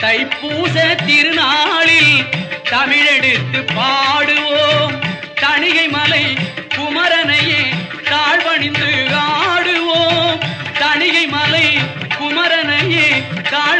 தைப்பூச திருநாளில் தமிழெடுத்து பாடுவோம். தணிகை மலை குமரனையே தாழ்வணிந்து ஆடுவோம். தணிகை மலை குமரனையே தாழ்